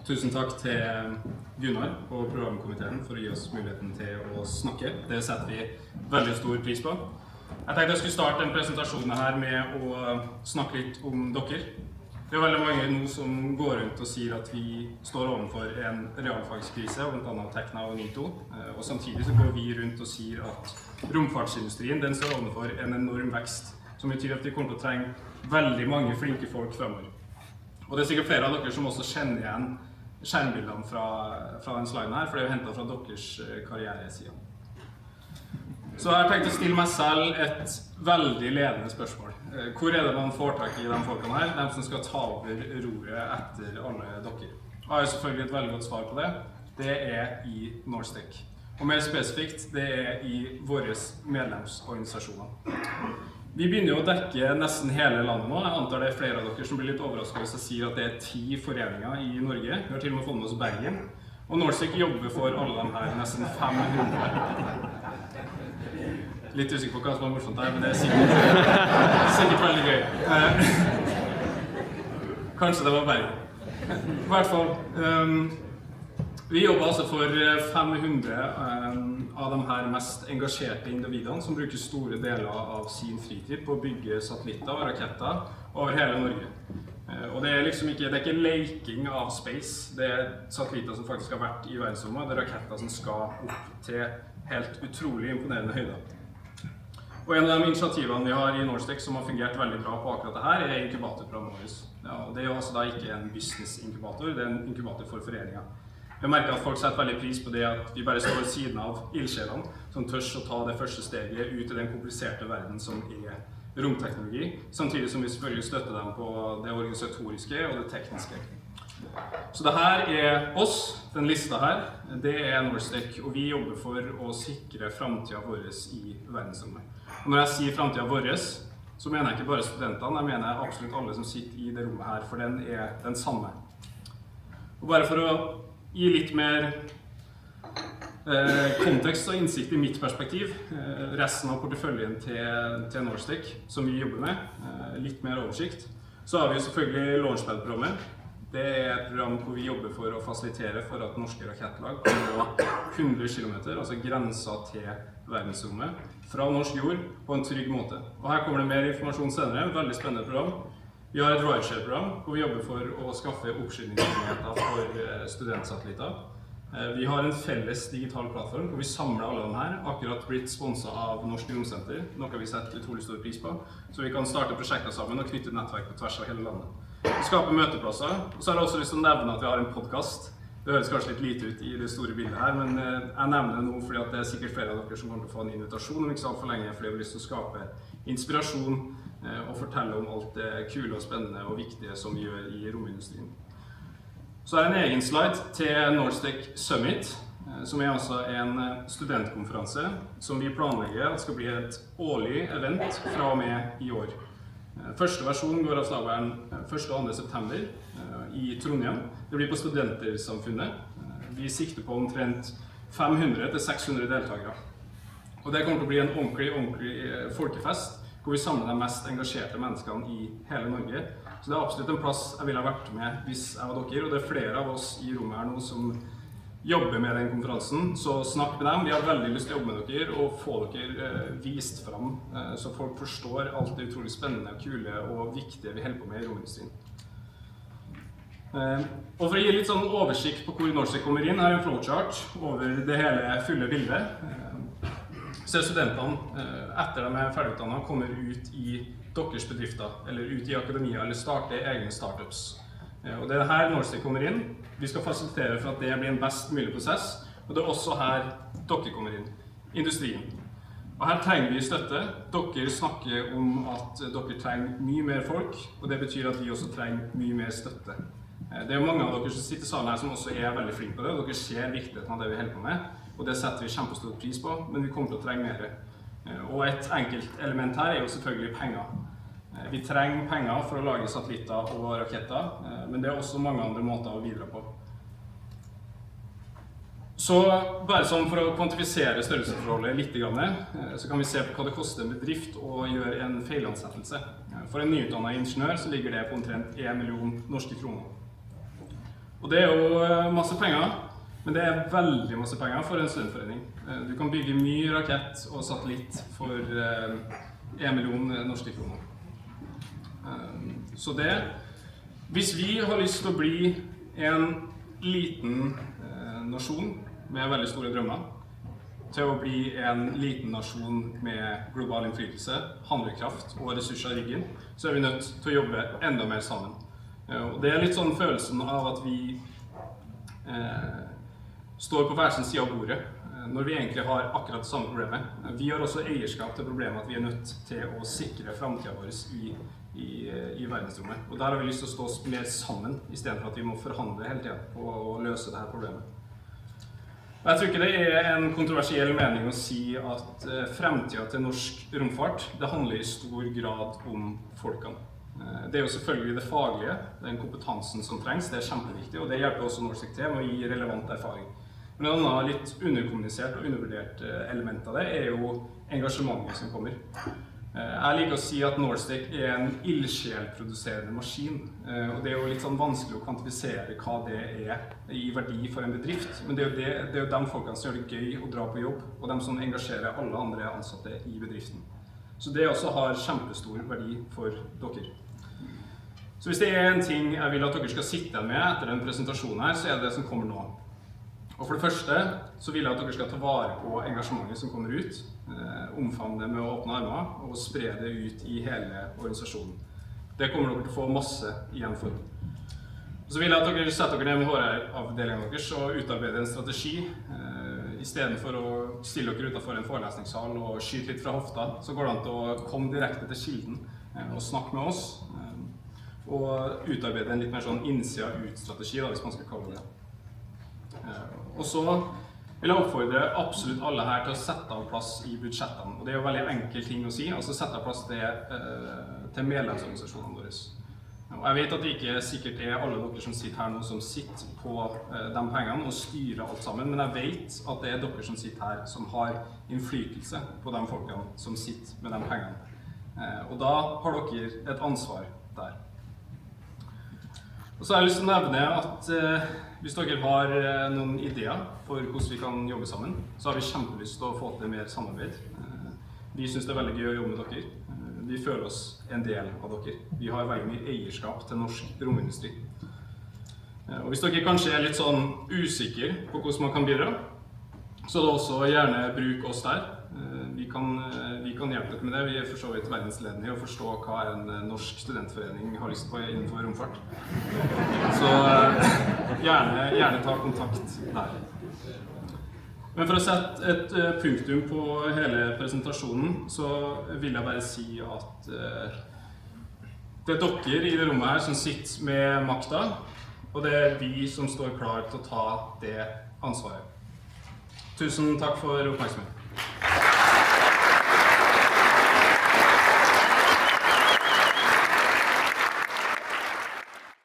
Tusen takk til Gunnar og programkomiteen for å gi oss muligheten til å snakke. Det setter vi veldig stor pris på. Jeg tenkte jeg skulle starte en presentasjon her med å snakke litt om dere. Det er veldig mange nå som går rundt og sier at vi står overfor en realfagskrise, blant annet Tekna og NITO. Og samtidig så går vi rundt og sier at romfartsindustrien den står overfor en enorm vekst, som betyr at vi kommer til å trenge veldig mange flinke folk fremover. Og det er sikkert flere av dere som også kjenner igjen skjermbildene fra den sliden her, for det er jo hentet fra deres karriereside. Så jeg har tenkt å stille meg selv et veldig ledende spørsmål. Hvor er det man får tak i de folkene her, de som skal ta over roret etter alle dere? Jeg har jo selvfølgelig et veldig godt svar på det. Det er i Norstech. Og mer spesifikt, det er i våre medlemsorganisasjoner. Vi begynner jo å dekke nesten hele landet nå. Jeg antar det er flere av dere som blir litt overrasket hvis jeg sier at det er 10 foreninger i Norge. Vi har til og med fått med oss Bergen. Og Norstech jobber for alle de her nesten 500. Litt usikker på hva som er morsomt her, men det er sikkert veldig gøy. Kanskje det var Bergen. I hvert fall, vi jobber altså for 500 av de her mest engasjerte individene som bruker store deler av sin fritid på å bygge satellitter og raketter over hele Norge. Og det er liksom ikke leking av space, det er satellitter som faktisk har vært i verdensrommet, det er raketter som skal opp til helt utrolig imponerende høyder. Og en av de initiativene vi har i Norstech som har fungert veldig bra på akkurat dette er inkubatorprogrammet vårt. Ja, og det er jo altså da ikke en business-inkubator, det er en inkubator for foreninger. Jeg merker at folk setter veldig pris på det at vi bare står ved siden av ildsjelene som tørs å ta det første steget ut i den kompliserte verden som er romteknologi, samtidig som vi selvfølgelig støtter dem på det organisatoriske og det tekniske. Så dette er oss, den lista her, det er Norstech, og vi jobber for å sikre fremtiden vår i verdensrommet. Og når jeg sier fremtiden vår, så mener jeg ikke bare studentene, jeg mener absolutt alle som sitter i det rommet her, for den er den samme. Og bare for å gi litt mer kontekst og innsikt i mitt perspektiv, resten av porteføljen til Norstech som vi jobber med, litt mer oversikt, så har vi selvfølgelig Launchpad-programmet. Det er et program hvor vi jobber for å fasilitere for at norske rakettlag kan gå 100 km, altså grenser til verdensrommet, fra norsk jord på en trygg måte. Og her kommer det mer informasjon senere, veldig spennende program. Vi har et rideshare-program hvor vi jobber for å skaffe oppskytningsmuligheter for studentsatellitter. Vi har en felles digital plattform hvor vi samler alle de her, akkurat blitt sponset av Norsk Romsenter, noe vi setter utrolig stor pris på, så vi kan starte prosjekter sammen og knytte nettverk på tvers av hele landet. Vi skaper møteplasser, og så har jeg også lyst til å nevne at vi har en podcast. Det høres kanskje litt lite ut i det store bildet her, men jeg nevner det nå fordi at det er sikkert flere av dere som kommer til å få en invitasjon om ikke så alt for lenge, fordi jeg har lyst til å skape inspirasjon og fortelle om alt det kule og spennende og viktige som vi gjør i romindustrien. Så er det en egen slide til Norstech Summit, som er altså en studentkonferanse som vi planlegger at skal bli et årlig event fra og med i år. Første versjon går av stabelen 1. og 2. september i Trondheim. Det blir på Studentersamfunnet. Vi sikter på omtrent 500 til 600 deltakere. Og det kommer til å bli en ordentlig folkefest, hvor vi samler de mest engasjerte menneskene i hele Norge. Så det er absolutt en plass jeg ville ha vært med hvis jeg var dere, og det er flere av oss i rommet her nå som jobber med den konferansen, så snakk med dem. Vi har veldig lyst til å jobbe med dere og få dere vist fram, så folk forstår alt det utrolig spennende, kule og viktige vi holder på med i romindustrien. Og for å gi litt sånn oversikt på hvor Norstech kommer inn, her er en flowchart over det hele fulle bildet. Så studentene, etter de er ferdigutdannet, kommer ut i deres bedrifter, eller ut i akademia, eller starter egne startups. Og det er her Norstech kommer inn. Vi skal fasilitere for at det blir en best mulig prosess, og det er også her dere kommer inn, industrien. Og her trenger vi støtte. Dere snakker om at dere trenger mye mer folk, og det betyr at vi også trenger mye mer støtte. Det er mange av dere som sitter i salen her som også er veldig flinke på det, og dere ser viktigheten av det vi holder på med, og det setter vi kjempestor pris på, men vi kommer til å trenge mer. Og et enkelt element her er jo selvfølgelig penger. Vi trenger penger for å lage satellitter og raketter, men det er også mange andre måter å bidra på. Så bare sånn for å kvantifisere størrelsesforholdet litt, så kan vi se på hva det koster en bedrift å gjøre en feilansettelse. For en nyutdannet ingeniør så ligger det på omtrent 1 million norske kroner. Og det jo masse penger, men det veldig masse penger for en studentforening. Du kan bygge mye rakett og satellitt for 1 million norske kroner. Så det, hvis vi har lyst til å bli en liten nasjon med veldig store drømmer, til å bli en liten nasjon med global innflytelse, handlekraft og ressurser i ryggen, så vi nødt til å jobbe enda mer sammen. Og det litt sånn følelsen av at vi står på hver sin side av bordet, når vi egentlig har akkurat det samme problemet. Vi har også eierskap til problemet at vi nødt til å sikre fremtiden vår i verdensrommet. Og der har vi lyst til å stå mer sammen, i stedet for at vi må forhandle hele tiden på å løse dette problemet. Jeg tror ikke det en kontroversiell mening å si at fremtiden til norsk romfart, det handler i stor grad om folkene. Det jo selvfølgelig det faglige, den kompetansen som trengs, det kjempeviktig, og det hjelper også Norstic til med å gi relevant erfaring. Men et annet litt underkommunisert og undervurdert element av det jo engasjementet som kommer. Jeg liker å si at Norstic en ildsjelproduserende maskin, og det jo litt sånn vanskelig å kvantifisere hva det i verdi for en bedrift, men det jo de folkene som gjør det gøy å dra på jobb, og de som engasjerer alle andre ansatte i bedriften. Så det også har kjempestor verdi for dere. Så hvis det en ting jeg vil at dere skal sitte med etter den presentasjonen her, så det som kommer nå. Og for det første så vil jeg at dere skal ta vare på engasjementet som kommer ut, omfavne det med å åpne armer og spre det ut i hele organisasjonen. Det kommer dere til å få masse igjen for. Så vil jeg at dere setter dere ned med HR-avdelingen deres og utarbeider en strategi. I stedet for å stille dere utenfor en forelesningssal og skyte litt fra hofta, så går det an til å komme direkte til kilden og snakke med oss, og utarbeide en litt mer sånn innsida-ut-strategi, hvis man skal kalle det. Og så vil jeg oppfordre absolutt alle her til å sette av plass i budsjettene. Og det jo veldig enkel ting å si, altså sette av plass til medlemsorganisasjonene våre. Og jeg vet at det ikke sikkert alle dere som sitter her nå som sitter på de pengene og styrer alt sammen, men jeg vet at det dere som sitter her som har innflytelse på de folkene som sitter med de pengene. Og da har dere et ansvar der. Og så har jeg lyst til å nevne at hvis dere har noen ideer for hvordan vi kan jobbe sammen, så har vi kjempelyst til å få til mer samarbeid. Vi synes det veldig gøy å jobbe med dere. Vi føler oss en del av dere. Vi har veldig mye eierskap til norsk romindustri. Og hvis dere kanskje litt sånn usikre på hvordan man kan bidra, så det også gjerne bruk oss der. Vi kan hjelpe dere med det. Vi for så vidt verdensledende i å forstå hva en norsk studentforening har lyst på innenfor romfart. Så gjerne ta kontakt der. Men for å sette et punktum på hele presentasjonen, så vil jeg bare si at det dere i det rommet her som sitter med makta, og det vi som står klar til å ta det ansvaret. Tusen takk for oppmerksomheten.